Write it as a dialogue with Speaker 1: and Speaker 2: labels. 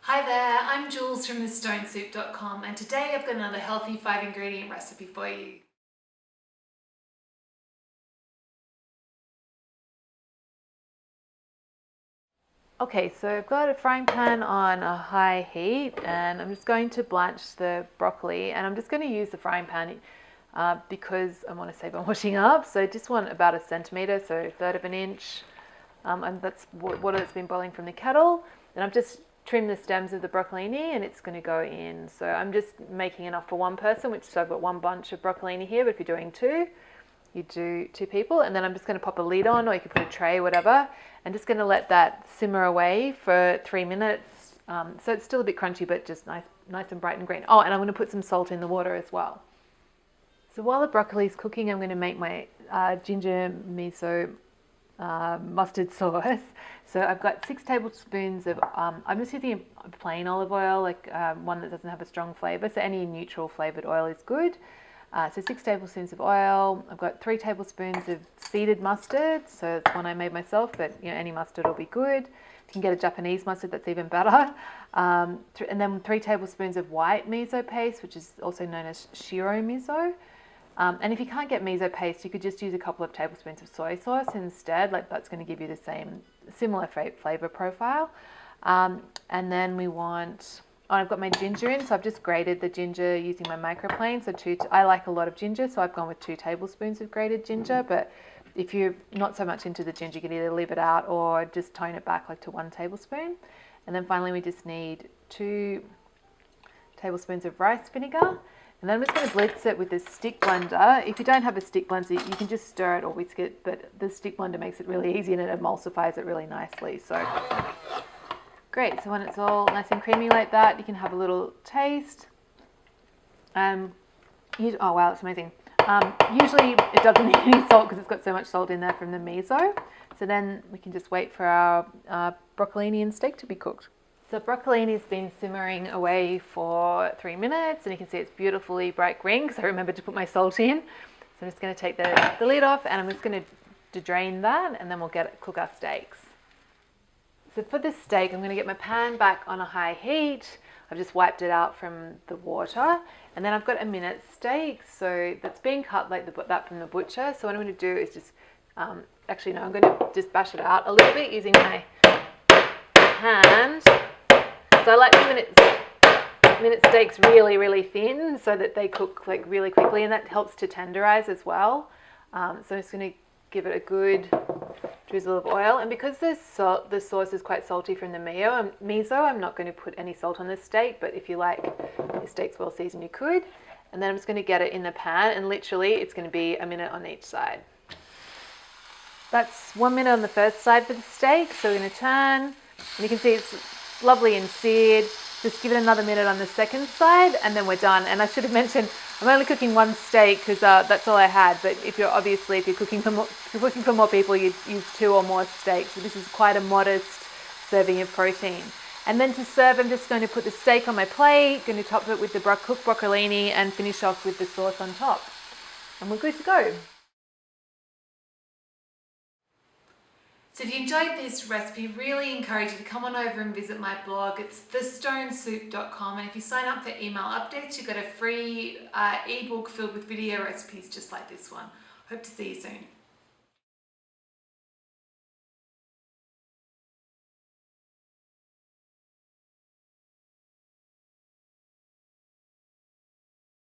Speaker 1: Hi there, I'm Jules from thestonесoup.com and today I've got another healthy 5-ingredient recipe for you. Okay, so I've got a frying pan on a high heat and I'm just going to blanch the broccoli, and I'm just going to use the frying pan because I want to save on washing up. So I just want about 1 centimetre, so a third of an inch, and that's water that's been boiling from the kettle. And I've just trimmed the stems of the broccolini and it's going to go in. So I'm just making enough for one person, so I've got one bunch of broccolini here, but if you're doing two, you do 2 people. And then I'm just going to pop a lid on, or you could put a tray, whatever. I'm just going to let that simmer away for 3 minutes. So it's still a bit crunchy, but just nice and bright and green. Oh, and I'm going to put some salt in the water as well. So while the broccoli is cooking, I'm going to make my ginger miso mustard sauce. So I've got 6 tablespoons of, I'm just using a plain olive oil, like one that doesn't have a strong flavour. So any neutral flavoured oil is good. So 6 tablespoons of oil. I've got 3 tablespoons of seeded mustard. So it's one I made myself, but any mustard will be good. You can get a Japanese mustard, that's even better. And then 3 tablespoons of white miso paste, which is also known as shiro miso. And if you can't get miso paste, you could just use a couple of tablespoons of soy sauce instead. Like, that's going to give you the similar flavor profile. And then we want, I've got my ginger in, so I've just grated the ginger using my microplane. So I like a lot of ginger, so I've gone with 2 tablespoons of grated ginger. But if you're not so much into the ginger, you can either leave it out or just tone it back like to 1 tablespoon. And then finally we just need 2 tablespoons of rice vinegar. And then I'm just going to blitz it with this stick blender. If you don't have a stick blender, you can just stir it or whisk it, but the stick blender makes it really easy and it emulsifies it really nicely. So great. So when it's all nice and creamy like that, you can have a little taste. Oh wow, it's amazing. Usually it doesn't need any salt because it's got so much salt in there from the miso. So then we can just wait for our broccolini and steak to be cooked. So broccolini has been simmering away for 3 minutes, and you can see it's beautifully bright green because I remembered to put my salt in. So I'm just going to take the lid off, and I'm just going to drain that, and then we'll cook our steaks. So for the steak, I'm going to get my pan back on a high heat. I've just wiped it out from the water, and then I've got a minute steak, so that's being cut like that from the butcher. So what I'm going to do is just, I'm going to just bash it out a little bit using my hand. So I like minute steaks really, really thin so that they cook like really quickly, and that helps to tenderize as well. So I'm just going to give it a good drizzle of oil, and because the sauce is quite salty from the miso, I'm not going to put any salt on the steak, but if you like your steaks well seasoned, you could. And then I'm just going to get it in the pan, and literally it's going to be a minute on each side. That's 1 minute on the first side for the steak, so we're going to turn, and you can see it's lovely and seared. Just give it another minute on the second side and then we're done. And I should have mentioned I'm only cooking 1 steak because that's all I had, but if you're cooking for more people, you'd use 2 or more steaks. So this is quite a modest serving of protein. And then to serve, I'm just going to put the steak on my plate, going to top it with the cooked broccolini and finish off with the sauce on top, and we're good to go. So if you enjoyed this recipe, really encourage you to come on over and visit my blog. It's thestonесoup.com, and if you sign up for email updates, you get a free ebook filled with video recipes just like this one. Hope to see you soon.